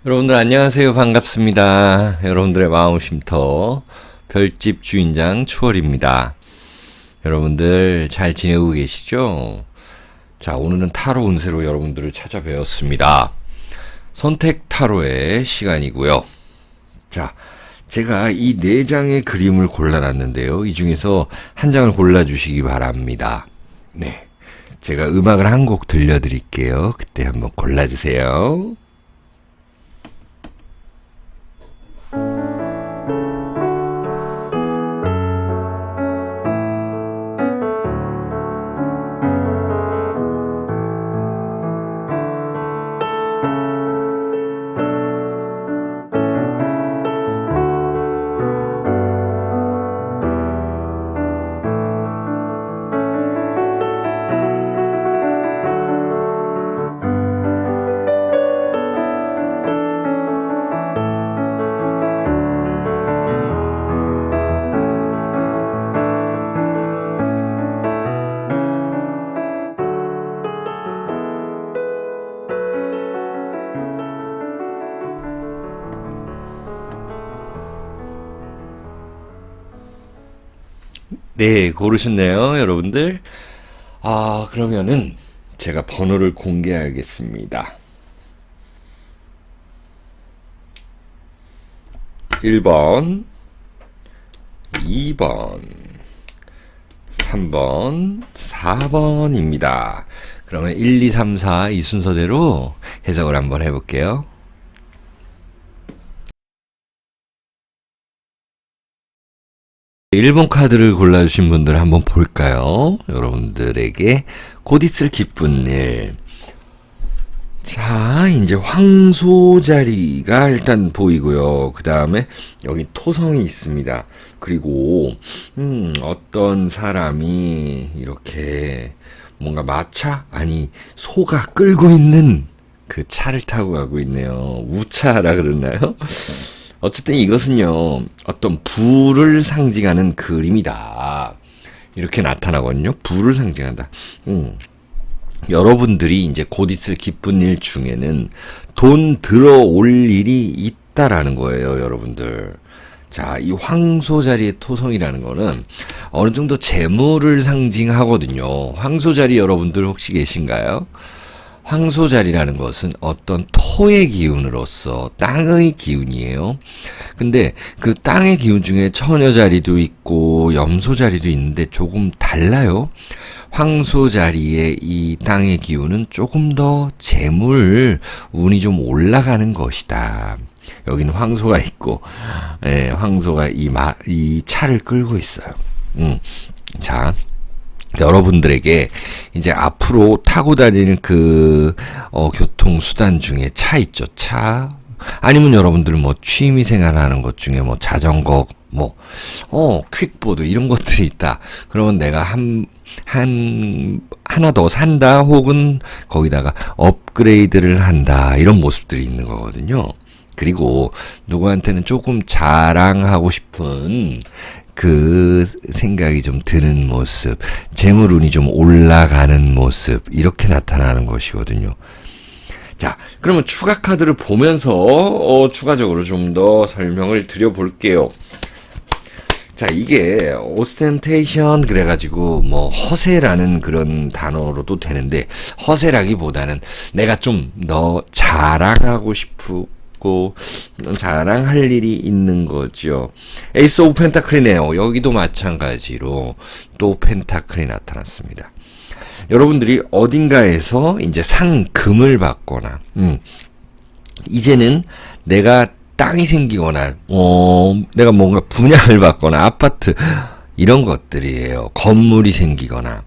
여러분들 안녕하세요. 반갑습니다. 여러분들의 마음 쉼터 별집 주인장 추월입니다. 여러분들 잘 지내고 계시죠? 자, 오늘은 타로 운세로 여러분들을 찾아뵈었습니다. 선택 타로의 시간이고요. 자, 제가 이 4장의 그림을 골라놨는데요. 이 중에서 한 장을 골라주시기 바랍니다. 네, 제가 음악을 한 곡 들려드릴게요. 그때 한번 골라주세요. 네, 고르셨네요, 여러분들. 그러면은 제가 번호를 공개하겠습니다. 1번, 2번, 3번, 4번입니다. 그러면 1, 2, 3, 4 이 순서대로 해석을 한번 해볼게요. 1번 카드를 골라주신 분들 한번 볼까요? 여러분들에게 곧 있을 기쁜 일. 자, 이제 황소 자리가 일단 보이고요. 그 다음에 여기 토성이 있습니다. 그리고 어떤 사람이 이렇게 뭔가 마차? 아니, 소가 끌고 있는 그 차를 타고 가고 있네요. 우차라 그러나요? 어쨌든 이것은요, 어떤 부를 상징하는 그림이다. 이렇게 나타나거든요. 부를 상징한다. 여러분들이 이제 곧 있을 기쁜 일 중에는 돈 들어올 일이 있다라는 거예요, 여러분들. 자, 이 황소 자리의 토성이라는 거는 어느 정도 재물을 상징하거든요. 황소 자리 여러분들 혹시 계신가요? 황소 자리라는 것은 어떤 토의 기운으로서 땅의 기운이에요. 근데 그 땅의 기운 중에 처녀 자리도 있고 염소 자리도 있는데 조금 달라요. 황소 자리의 이 땅의 기운은 조금 더 재물 운이 좀 올라가는 것이다. 여기는 황소가 있고, 황소가 이 차를 끌고 있어요. 자. 여러분들에게 이제 앞으로 타고 다니는 교통수단 중에 차 있죠. 차. 아니면 여러분들 취미 생활하는 것 중에 자전거, 퀵보드 이런 것들이 있다. 그러면 내가 하나 더 산다 혹은 거기다가 업그레이드를 한다. 이런 모습들이 있는 거거든요. 그리고 누구한테는 조금 자랑하고 싶은 그 생각이 좀 드는 모습, 재물운이 좀 올라가는 모습, 이렇게 나타나는 것이거든요. 자, 그러면 추가 카드를 보면서 추가적으로 좀 더 설명을 드려볼게요. 자, 이게 오스텐테이션 그래가지고 허세라는 그런 단어로도 되는데, 허세라기보다는 내가 좀 더 자랑하고 싶고 자랑할 일이 있는 거죠. 에이스 오브 펜타클이네요. 여기도 마찬가지로 또 펜타클이 나타났습니다. 여러분들이 어딘가에서 이제 상금을 받거나 이제는 내가 땅이 생기거나 내가 뭔가 분양을 받거나 아파트 이런 것들이에요. 건물이 생기거나,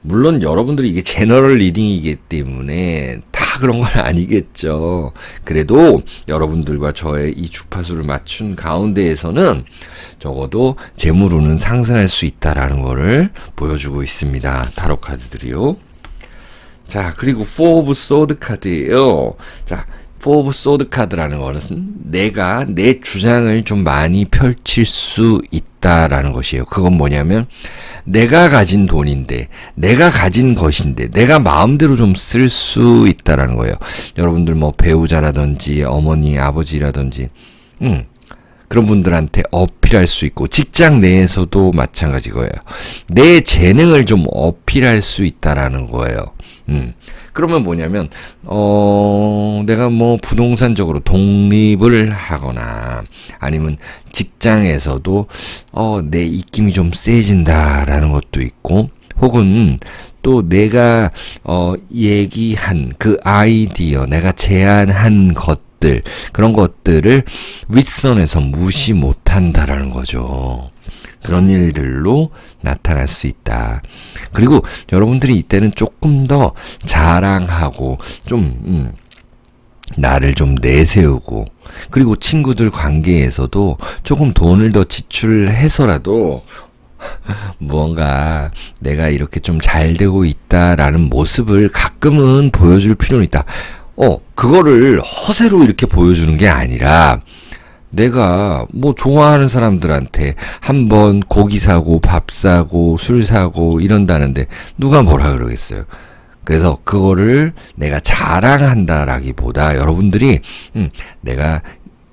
물론 여러분들이 이게 제너럴 리딩이기 때문에 다 그런 건 아니겠죠. 그래도 여러분들과 저의 이 주파수를 맞춘 가운데에서는 적어도 재물운은 상승할 수 있다라는 거를 보여주고 있습니다. 타로 카드들이요. 자, 그리고 4 오브 소드 카드예요. 자, 포 오브 소드 카드라는 것은 내가 내 주장을 좀 많이 펼칠 수 있다라는 것이에요. 그건 뭐냐면 내가 가진 돈인데, 내가 가진 것인데 내가 마음대로 좀 쓸 수 있다라는 거예요. 여러분들 뭐 배우자라든지 어머니, 아버지라든지 그런 분들한테 어필할 수 있고, 직장 내에서도 마찬가지 거예요. 내 재능을 좀 어필할 수 있다라는 거예요. 그러면 뭐냐면, 내가 뭐 부동산적으로 독립을 하거나, 아니면 직장에서도, 내 입김이 좀 세진다라는 것도 있고, 혹은 또 내가, 얘기한 그 아이디어, 내가 제안한 것들, 그런 것들을 윗선에서 무시 못한다라는 거죠. 그런 일들로 나타날 수 있다. 그리고 여러분들이 이때는 조금 더 자랑하고 좀 나를 좀 내세우고, 그리고 친구들 관계에서도 조금 돈을 더 지출해서라도 무언가 내가 이렇게 좀 잘 되고 있다라는 모습을 가끔은 보여줄 필요는 있다. 그거를 허세로 이렇게 보여주는 게 아니라, 내가 뭐 좋아하는 사람들한테 한번 고기 사고 밥 사고 술 사고 이런다는데 누가 뭐라 그러겠어요. 그래서 그거를 내가 자랑한다라기보다 여러분들이 내가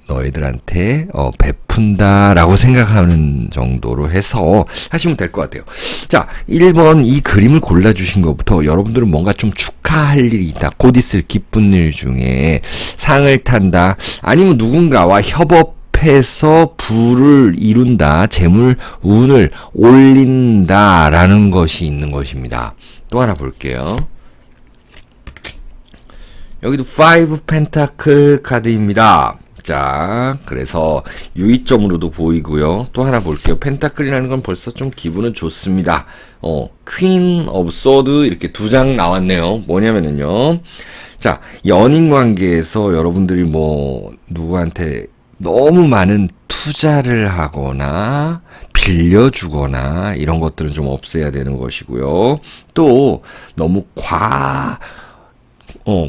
너희들한테 베푼다라고 생각하는 정도로 해서 하시면 될 것 같아요. 자, 1번 이 그림을 골라주신 것부터 여러분들은 뭔가 좀 축하할 일이 있다, 곧 있을 기쁜 일 중에 상을 탄다, 아니면 누군가와 협업해서 부를 이룬다, 재물 운을 올린다라는 것이 있는 것입니다. 또 하나 볼게요. 여기도 5 펜타클 카드입니다. 자, 그래서 유의점으로도 보이고요. 또 하나 볼게요. 펜타클이라는 건 벌써 좀 기분은 좋습니다. 퀸 오브 소드 이렇게 2장 나왔네요. 뭐냐면은요. 자, 연인 관계에서 여러분들이 뭐 누구한테 너무 많은 투자를 하거나 빌려주거나 이런 것들은 좀 없애야 되는 것이고요. 또 너무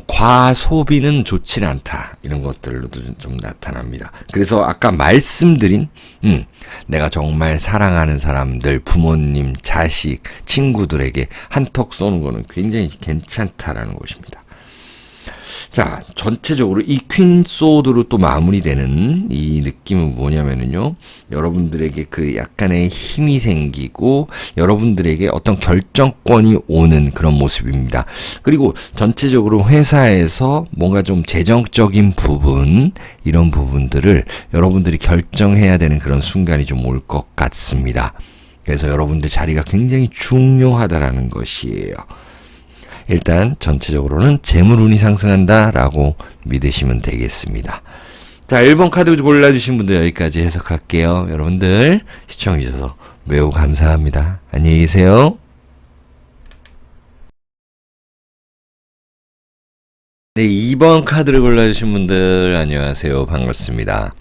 과소비는 좋진 않다. 이런 것들로도 좀 나타납니다. 그래서 아까 말씀드린, 내가 정말 사랑하는 사람들, 부모님, 자식, 친구들에게 한턱 쏘는 거는 굉장히 괜찮다라는 것입니다. 자, 전체적으로 이 퀸 소드로 또 마무리되는 이 느낌은 뭐냐면은요, 여러분들에게 그 약간의 힘이 생기고 여러분들에게 어떤 결정권이 오는 그런 모습입니다. 그리고 전체적으로 회사에서 뭔가 좀 재정적인 부분, 이런 부분들을 여러분들이 결정해야 되는 그런 순간이 좀 올 것 같습니다. 그래서 여러분들 자리가 굉장히 중요하다라는 것이에요. 일단 전체적으로는 재물운이 상승한다라고 믿으시면 되겠습니다. 자, 1번 카드 골라주신 분들 여기까지 해석할게요. 여러분들 시청해주셔서 매우 감사합니다. 안녕히 계세요. 네, 2번 카드를 골라주신 분들 안녕하세요. 반갑습니다.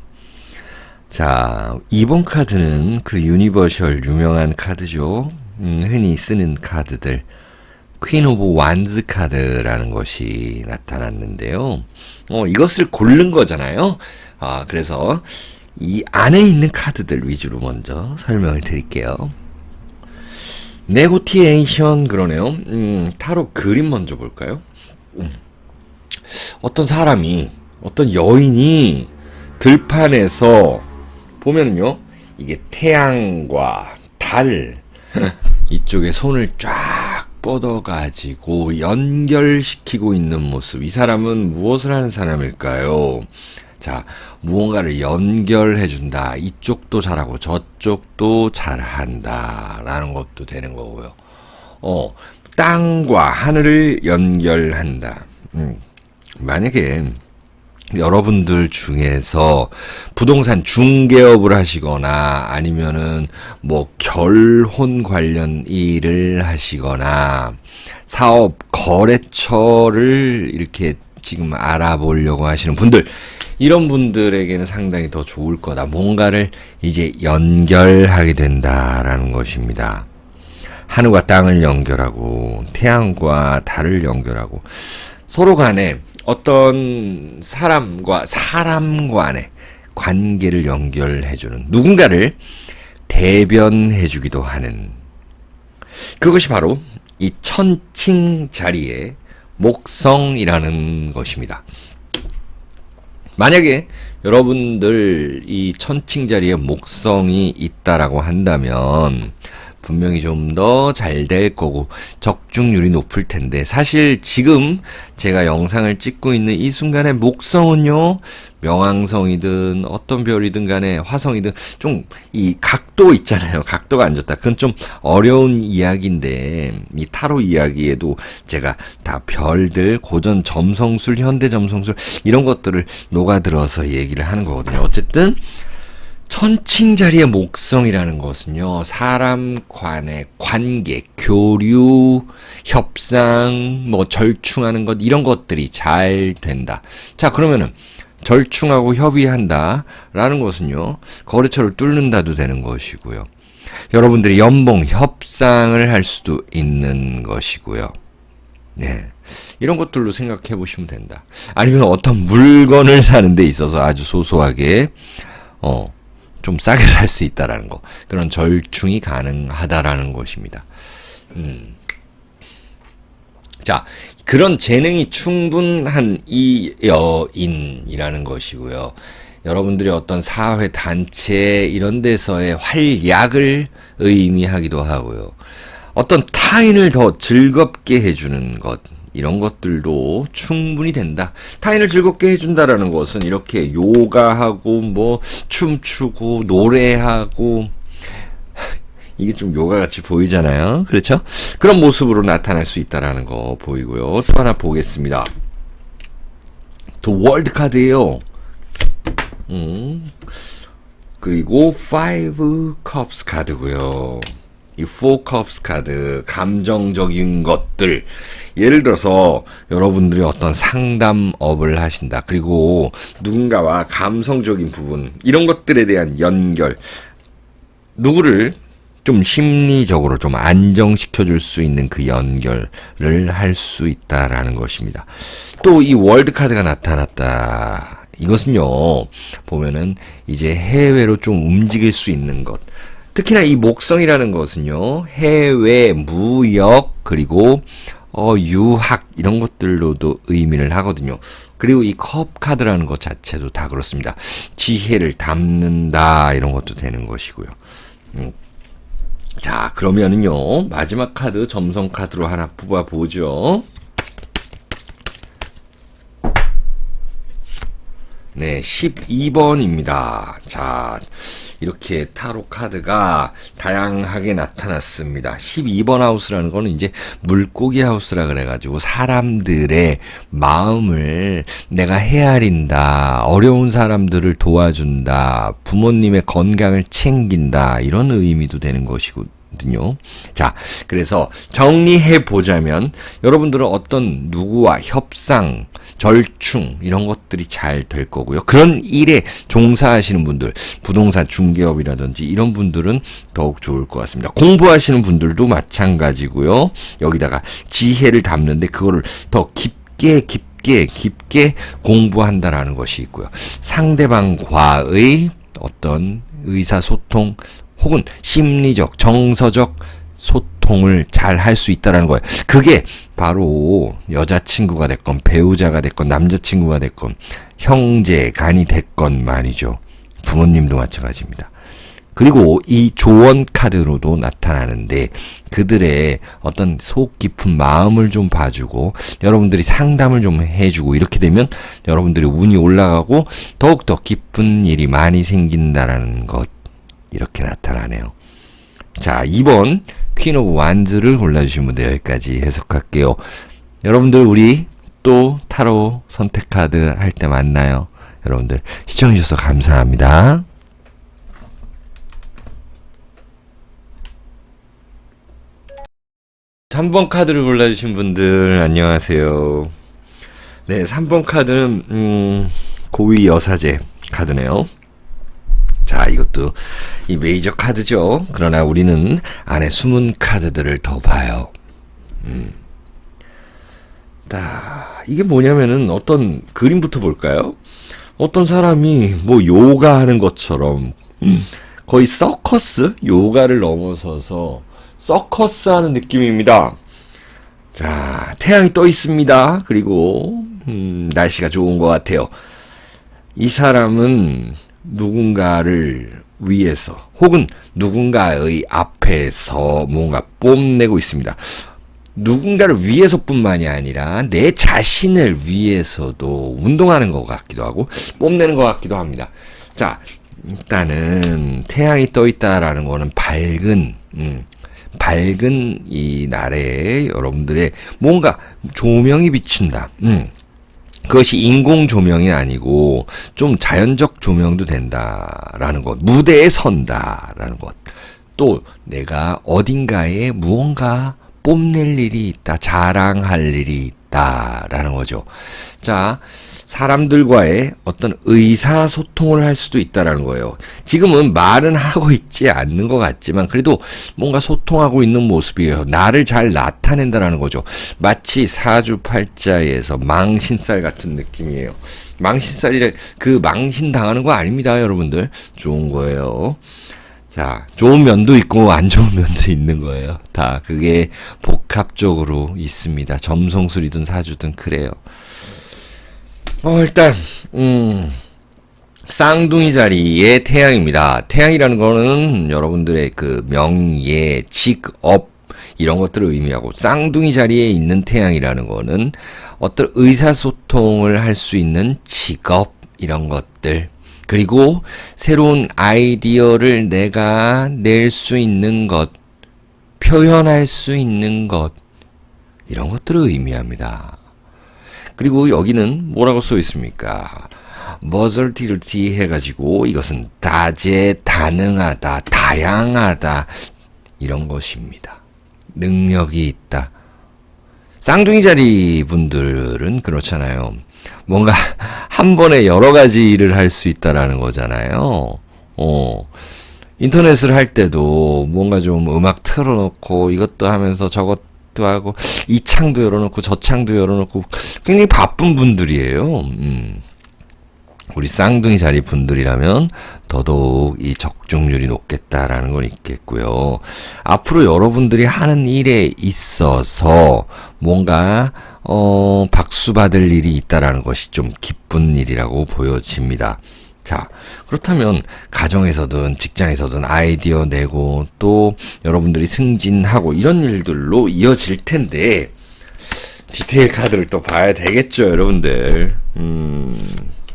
자, 2번 카드는 그 유니버셜 유명한 카드죠. 흔히 쓰는 카드들. 퀸 오브 완즈 카드라는 것이 나타났는데요. 이것을 고른 거잖아요. 그래서 이 안에 있는 카드들 위주로 먼저 설명을 드릴게요. 네고티에이션 그러네요. 타로 그림 먼저 볼까요? 어떤 사람이, 어떤 여인이 들판에서 보면요, 이게 태양과 달 이쪽에 손을 쫙 뻗어가지고 연결시키고 있는 모습. 이 사람은 무엇을 하는 사람일까요? 자, 무언가를 연결해준다. 이쪽도 잘하고 저쪽도 잘한다. 라는 것도 되는 거고요. 땅과 하늘을 연결한다. 만약에 여러분들 중에서 부동산 중개업을 하시거나 아니면은 뭐 결혼 관련 일을 하시거나 사업 거래처를 이렇게 지금 알아보려고 하시는 분들, 이런 분들에게는 상당히 더 좋을 거다. 뭔가를 이제 연결하게 된다라는 것입니다. 하늘과 땅을 연결하고 태양과 달을 연결하고 서로 간에 어떤 사람 간의 관계를 연결해주는, 누군가를 대변해주기도 하는, 그것이 바로 이 천칭 자리의 목성이라는 것입니다. 만약에 여러분들 이 천칭 자리에 목성이 있다라고 한다면 분명히 좀 더 잘 될 거고 적중률이 높을 텐데, 사실 지금 제가 영상을 찍고 있는 이 순간의 목성은요, 명왕성이든 어떤 별이든 간에 화성이든 좀 이 각도 있잖아요. 각도가 안 좋다. 그건 좀 어려운 이야기인데, 이 타로 이야기에도 제가 다 별들, 고전 점성술, 현대 점성술 이런 것들을 녹아들어서 얘기를 하는 거거든요. 어쨌든 천칭 자리의 목성이라는 것은요, 사람 간의 관계, 교류, 협상, 뭐 절충하는 것, 이런 것들이 잘 된다. 자, 그러면은 절충하고 협의한다 라는 것은요, 거래처를 뚫는다도 되는 것이고요, 여러분들이 연봉 협상을 할 수도 있는 것이고요. 네, 이런 것들로 생각해 보시면 된다. 아니면 어떤 물건을 사는 데 있어서 아주 소소하게 좀 싸게 살 수 있다라는 거, 그런 절충이 가능하다라는 것입니다. 자, 그런 재능이 충분한 이 여인이라는 것이고요. 여러분들이 어떤 사회 단체 이런 데서의 활약을 의미하기도 하고요. 어떤 타인을 더 즐겁게 해주는 것, 이런 것들도 충분히 된다. 타인을 즐겁게 해준다라는 것은 이렇게 요가하고 뭐 춤추고 노래하고, 이게 좀 요가 같이 보이잖아요. 그렇죠? 그런 모습으로 나타날 수 있다라는 거 보이고요. 또 하나 보겠습니다. 또 월드 카드예요. 그리고 5 컵스 카드고요. 이 4 컵스 카드, 감정적인 것들. 예를 들어서 여러분들이 어떤 상담업을 하신다. 그리고 누군가와 감성적인 부분, 이런 것들에 대한 연결, 누구를 좀 심리적으로 좀 안정시켜줄 수 있는 그 연결을 할 수 있다라는 것입니다. 또 이 월드 카드가 나타났다. 이것은요, 보면은 이제 해외로 좀 움직일 수 있는 것. 특히나 이 목성이라는 것은요, 해외, 무역, 그리고 유학, 이런 것들로도 의미를 하거든요. 그리고 이 컵 카드라는 것 자체도 다 그렇습니다. 지혜를 담는다, 이런 것도 되는 것이고요. 자, 그러면은요, 마지막 카드, 점성 카드로 하나 뽑아보죠. 네, 12번입니다. 자, 이렇게 타로 카드가 다양하게 나타났습니다. 12번 하우스라는 거는 이제 물고기 하우스라 그래가지고 사람들의 마음을 내가 헤아린다, 어려운 사람들을 도와준다, 부모님의 건강을 챙긴다, 이런 의미도 되는 것이거든요. 자, 그래서 정리해 보자면 여러분들은 어떤 누구와 협상, 절충, 이런 것들이 잘 될 거고요. 그런 일에 종사하시는 분들, 부동산 중개업이라든지 이런 분들은 더욱 좋을 것 같습니다. 공부하시는 분들도 마찬가지고요. 여기다가 지혜를 담는데 그거를 더 깊게 공부한다라는 것이 있고요. 상대방과의 어떤 의사소통 혹은 심리적, 정서적 소통을 잘 할 수 있다라는 거예요. 그게 바로 여자친구가 됐건 배우자가 됐건 남자친구가 됐건 형제, 간이 됐건 말이죠. 부모님도 마찬가지입니다. 그리고 이 조언 카드로도 나타나는데 그들의 어떤 속 깊은 마음을 좀 봐주고 여러분들이 상담을 좀 해주고, 이렇게 되면 여러분들이 운이 올라가고 더욱더 기쁜 일이 많이 생긴다라는 것, 이렇게 나타나네요. 자, 2번 퀸 오브 완즈를 골라주신 분들 여기까지 해석할게요. 여러분들 우리 또 타로 선택 카드 할 때 만나요. 여러분들 시청해주셔서 감사합니다. 3번 카드를 골라주신 분들 안녕하세요. 네, 3번 카드는 고위 여사제 카드네요. 자, 이것도 이 메이저 카드죠. 그러나 우리는 안에 숨은 카드들을 더 봐요. 있다. 이게 뭐냐면은 어떤 그림부터 볼까요? 어떤 사람이 뭐 요가하는 것처럼 거의 서커스? 요가를 넘어서서 서커스 하는 느낌입니다. 자, 태양이 떠 있습니다. 그리고 날씨가 좋은 것 같아요. 이 사람은 누군가를 위해서 혹은 누군가의 앞에서 뭔가 뽐내고 있습니다. 누군가를 위해서뿐만이 아니라 내 자신을 위해서도 운동하는 것 같기도 하고 뽐내는 것 같기도 합니다. 자, 일단은 태양이 떠 있다라는 거는 밝은 이 날에 여러분들의 뭔가 조명이 비친다. 그것이 인공 조명이 아니고 좀 자연적 조명도 된다라는 것. 무대에 선다라는 것. 또 내가 어딘가에 무언가 뽐낼 일이 있다. 자랑할 일이 있다라는 거죠. 자, 사람들과의 어떤 의사소통을 할 수도 있다라는 거예요. 지금은 말은 하고 있지 않는 것 같지만 그래도 뭔가 소통하고 있는 모습이에요. 나를 잘 나타낸다라는 거죠. 마치 사주팔자에서 망신살 같은 느낌이에요. 망신살이래 그 망신 당하는 거 아닙니다, 여러분들. 좋은 거예요. 자, 좋은 면도 있고 안 좋은 면도 있는 거예요. 다 그게 복합적으로 있습니다. 점성술이든 사주든 그래요. 일단 쌍둥이 자리의 태양입니다. 태양이라는 거는 여러분들의 그 명예, 직업 이런 것들을 의미하고 쌍둥이 자리에 있는 태양이라는 거는 어떤 의사소통을 할 수 있는 직업 이런 것들 그리고 새로운 아이디어를 내가 낼 수 있는 것, 표현할 수 있는 것 이런 것들을 의미합니다. 그리고 여기는 뭐라고 써 있습니까? versatility 해가지고 이것은 다재다능하다, 다양하다 이런 것입니다. 능력이 있다. 쌍둥이 자리 분들은 그렇잖아요. 뭔가 한 번에 여러 가지 일을 할 수 있다라는 거잖아요. 인터넷을 할 때도 뭔가 좀 음악 틀어놓고 이것도 하면서 저것도 하고 이 창도 열어놓고 저 창도 열어놓고 굉장히 바쁜 분들이에요. 우리 쌍둥이 자리 분들이라면 더더욱 이 적중률이 높겠다라는 건 있겠고요. 앞으로 여러분들이 하는 일에 있어서 뭔가 박수 받을 일이 있다라는 것이 좀 기쁜 일이라고 보여집니다. 자, 그렇다면 가정에서든 직장에서든 아이디어 내고 또 여러분들이 승진하고 이런 일들로 이어질 텐데 디테일 카드를 또 봐야 되겠죠, 여러분들.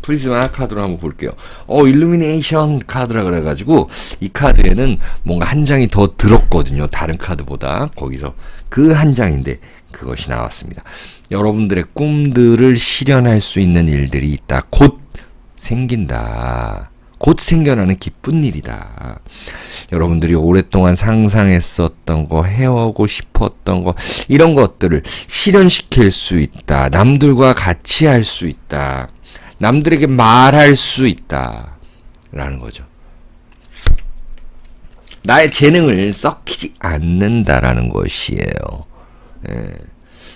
프리즈마 카드로 한번 볼게요. 일루미네이션 카드라 그래가지고 이 카드에는 뭔가 한 장이 더 들었거든요. 다른 카드보다. 거기서 그 한 장인데 그것이 나왔습니다. 여러분들의 꿈들을 실현할 수 있는 일들이 있다. 곧 생긴다. 곧 생겨나는 기쁜 일이다. 여러분들이 오랫동안 상상했었던 거, 해오고 싶었던 거, 이런 것들을 실현시킬 수 있다. 남들과 같이 할 수 있다. 남들에게 말할 수 있다. 라는 거죠. 나의 재능을 썩히지 않는다라는 것이에요. 예.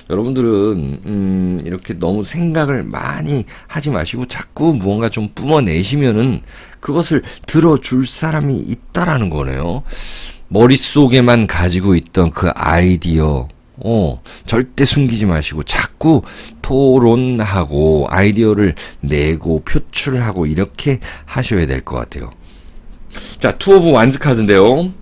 여러분들은 이렇게 너무 생각을 많이 하지 마시고 자꾸 무언가 좀 뿜어내시면은 그것을 들어줄 사람이 있다라는 거네요. 머릿속에만 가지고 있던 그 아이디어 절대 숨기지 마시고 자꾸 토론하고 아이디어를 내고 표출하고 이렇게 하셔야 될 것 같아요. 자, 투 오브 완즈 카드인데요.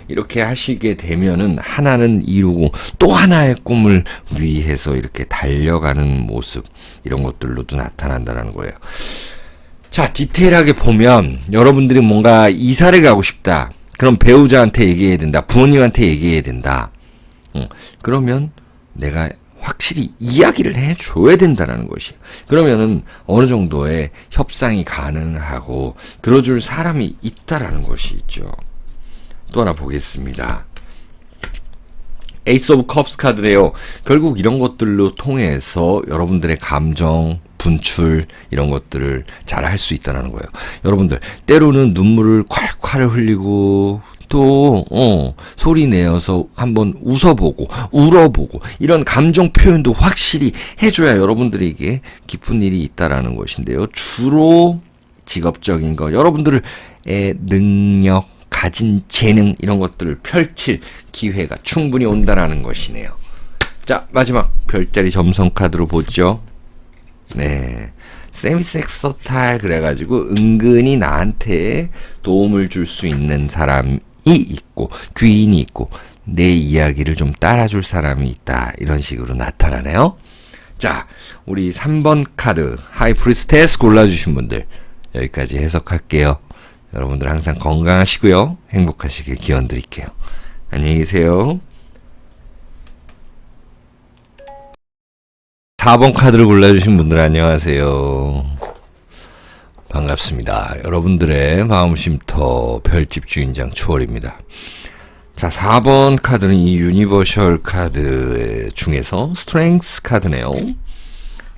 이렇게 하시게 되면은 하나는 이루고 또 하나의 꿈을 위해서 이렇게 달려가는 모습 이런 것들로도 나타난다는 거예요. 자, 디테일하게 보면 여러분들이 뭔가 이사를 가고 싶다. 그럼 배우자한테 얘기해야 된다. 부모님한테 얘기해야 된다. 그러면 내가 확실히 이야기를 해줘야 된다는 것이. 그러면은 어느 정도의 협상이 가능하고 들어줄 사람이 있다라는 것이 있죠. 또 하나 보겠습니다. 에이스 오브 컵스 카드래요. 결국 이런 것들로 통해서 여러분들의 감정, 분출 이런 것들을 잘 할 수 있다는 거예요. 여러분들 때로는 눈물을 콸콸 흘리고 또 소리 내어서 한번 웃어보고 울어보고 이런 감정 표현도 확실히 해줘야 여러분들에게 기쁜 일이 있다라는 것인데요. 주로 직업적인 거, 여러분들의 능력, 가진 재능 이런 것들을 펼칠 기회가 충분히 온다라는 것이네요. 자, 마지막 별자리 점성 카드로 보죠. 네, 세미섹서탈 그래가지고 은근히 나한테 도움을 줄 수 있는 사람이 있고 귀인이 있고 내 이야기를 좀 따라줄 사람이 있다, 이런 식으로 나타나네요. 자, 우리 3번 카드 하이프리스테스 골라주신 분들 여기까지 해석할게요. 여러분들 항상 건강하시고요, 행복하시길 기원 드릴게요. 안녕히 계세요. 4번 카드를 골라주신 분들 안녕하세요. 반갑습니다. 여러분들의 마음쉼터 별집 주인장 초월입니다. 자, 4번 카드는 이 유니버셜 카드 중에서 스트렝스 카드네요.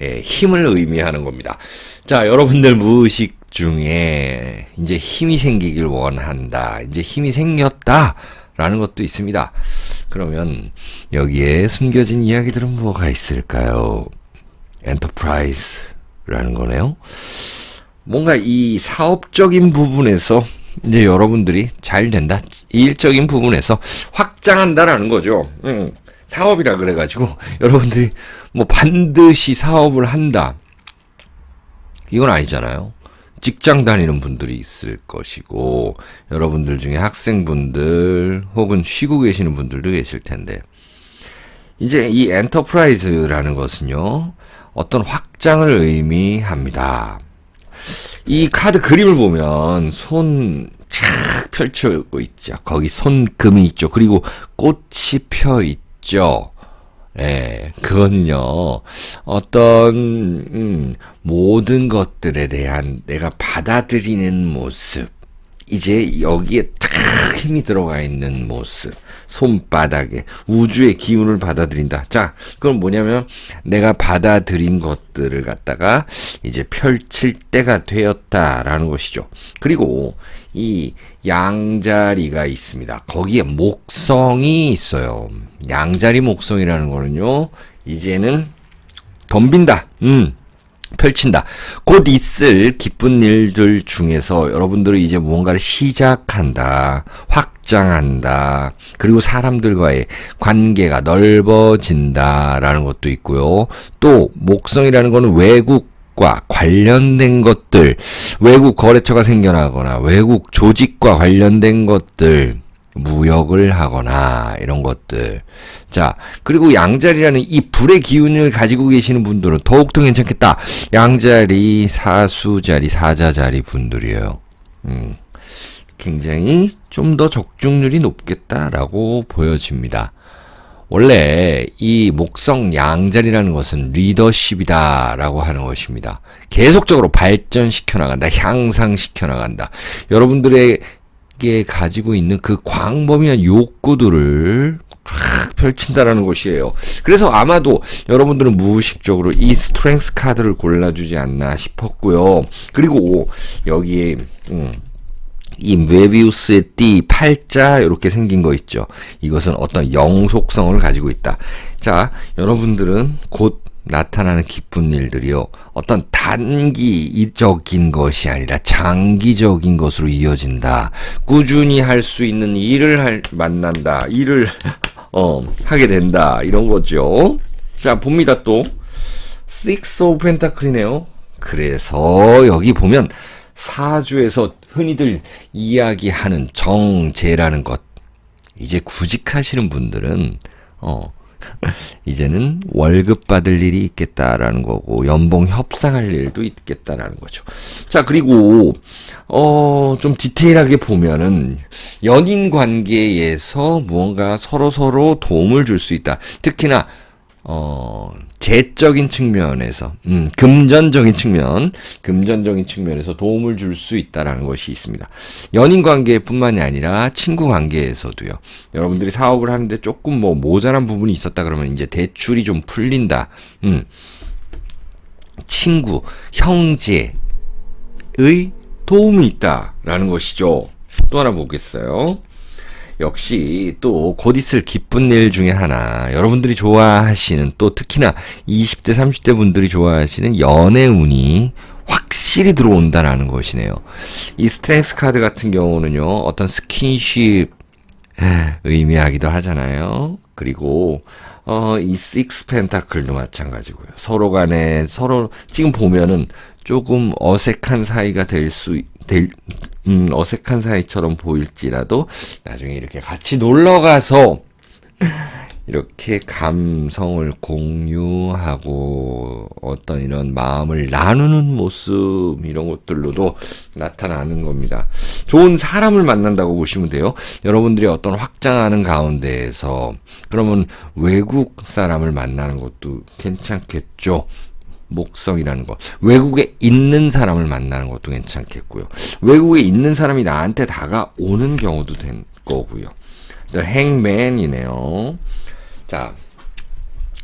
예, 힘을 의미하는 겁니다. 자, 여러분들 무의식 중에 이제 힘이 생기길 원한다, 이제 힘이 생겼다 라는 것도 있습니다. 그러면 여기에 숨겨진 이야기들은 뭐가 있을까요? 엔터프라이즈라는 거네요. 뭔가 이 사업적인 부분에서 이제 여러분들이 잘 된다, 일적인 부분에서 확장한다라는 거죠. 사업이라 그래가지고 여러분들이 뭐 반드시 사업을 한다, 이건 아니잖아요. 직장 다니는 분들이 있을 것이고, 여러분들 중에 학생분들 혹은 쉬고 계시는 분들도 계실 텐데, 이제 이 엔터프라이즈라는 것은요, 어떤 확장을 의미합니다. 이 카드 그림을 보면 손 착 펼치고 있죠. 거기 손금이 있죠. 그리고 꽃이 펴 있죠. 예, 그거는요, 어떤, 모든 것들에 대한 내가 받아들이는 모습, 이제 여기에 탁 힘이 들어가 있는 모습, 손바닥에 우주의 기운을 받아들인다. 자, 그건 뭐냐면 내가 받아들인 것들을 갖다가 이제 펼칠 때가 되었다라는 것이죠. 그리고 이 양자리가 있습니다. 거기에 목성이 있어요. 양자리 목성이라는 거는요, 이제는 덤빈다, 펼친다. 곧 있을 기쁜 일들 중에서 여러분들은 이제 무언가를 시작한다, 확장한다, 그리고 사람들과의 관계가 넓어진다라는 것도 있고요. 또 목성이라는 거는 외국과 관련된 것들, 외국 거래처가 생겨나거나 외국 조직과 관련된 것들, 무역을 하거나 이런 것들. 자, 그리고 양자리라는 이 불의 기운을 가지고 계시는 분들은 더욱더 괜찮겠다. 양자리, 사수자리, 사자자리 분들이에요. 굉장히 좀 더 적중률이 높겠다라고 보여집니다. 원래 이 목성 양자리라는 것은 리더십이다라고 하는 것입니다. 계속적으로 발전시켜 나간다, 향상시켜 나간다. 여러분들의 가지고 있는 그 광범위한 욕구들을 쫙 펼친다라는 것이에요. 그래서 아마도 여러분들은 무의식적으로 이 스트렝스 카드를 골라주지 않나 싶었고요. 그리고 여기에 이 메비우스의 띠 팔자 이렇게 생긴 거 있죠. 이것은 어떤 영속성을 가지고 있다. 자, 여러분들은 곧 나타나는 기쁜 일들이요, 어떤 단기적인 것이 아니라 장기적인 것으로 이어진다. 꾸준히 할 수 있는 일을 만난다. 일을 하게 된다. 이런 거죠. 자, 봅니다. 또 Six of Pentacle이네요. 그래서 여기 보면 사주에서 흔히들 이야기하는 정제라는 것, 이제 구직하시는 분들은 이제는 월급 받을 일이 있겠다라는 거고, 연봉 협상할 일도 있겠다라는 거죠. 자, 그리고 좀 디테일하게 보면은 연인 관계에서 무언가 서로서로 도움을 줄 수 있다. 특히나 재적인 측면에서, 금전적인 측면에서 도움을 줄 수 있다라는 것이 있습니다. 연인 관계뿐만이 아니라 친구 관계에서도요. 여러분들이 사업을 하는데 조금 뭐 모자란 부분이 있었다 그러면 이제 대출이 좀 풀린다. 친구, 형제의 도움이 있다라는 것이죠. 또 하나 보겠어요. 역시 또 곧 있을 기쁜 일 중에 하나, 여러분들이 좋아하시는, 또 특히나 20대, 30대 분들이 좋아하시는 연애운이 확실히 들어온다라는 것이네요. 이 스트렝스 카드 같은 경우는요, 어떤 스킨십 의미하기도 하잖아요. 그리고 이 식스 펜타클도 마찬가지고요. 서로 간에 서로 지금 보면은 조금 어색한 사이가 어색한 사이처럼 보일지라도 나중에 이렇게 같이 놀러 가서 이렇게 감성을 공유하고 어떤 이런 마음을 나누는 모습, 이런 것들로도 나타나는 겁니다. 좋은 사람을 만난다고 보시면 돼요. 여러분들이 어떤 확장하는 가운데에서 그러면 외국 사람을 만나는 것도 괜찮겠죠. 목성이라는 거. 외국에 있는 사람을 만나는 것도 괜찮겠고요. 외국에 있는 사람이 나한테 다가오는 경우도 된 거고요. The Hangman이네요. 자,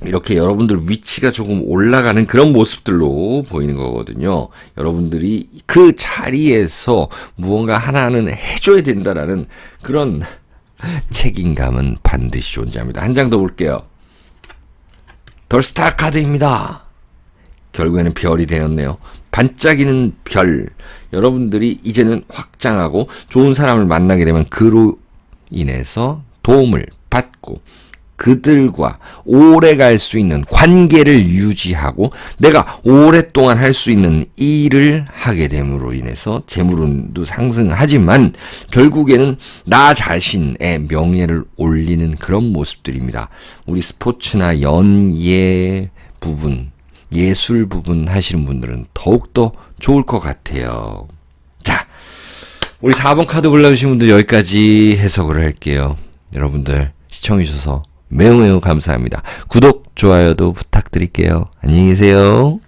이렇게 여러분들 위치가 조금 올라가는 그런 모습들로 보이는 거거든요. 여러분들이 그 자리에서 무언가 하나는 해줘야 된다라는 그런 책임감은 반드시 존재합니다. 한 장 더 볼게요. 더 스타 카드입니다. 결국에는 별이 되었네요. 반짝이는 별. 여러분들이 이제는 확장하고 좋은 사람을 만나게 되면 그로 인해서 도움을 받고 그들과 오래 갈 수 있는 관계를 유지하고 내가 오랫동안 할 수 있는 일을 하게 됨으로 인해서 재물운도 상승하지만 결국에는 나 자신의 명예를 올리는 그런 모습들입니다. 우리 스포츠나 연예 부분, 예술 부분 하시는 분들은 더욱더 좋을 것 같아요. 자, 우리 4번 카드 골라주신 분들 여기까지 해석을 할게요. 여러분들 시청해주셔서 매우 감사합니다. 구독, 좋아요도 부탁드릴게요. 안녕히 계세요.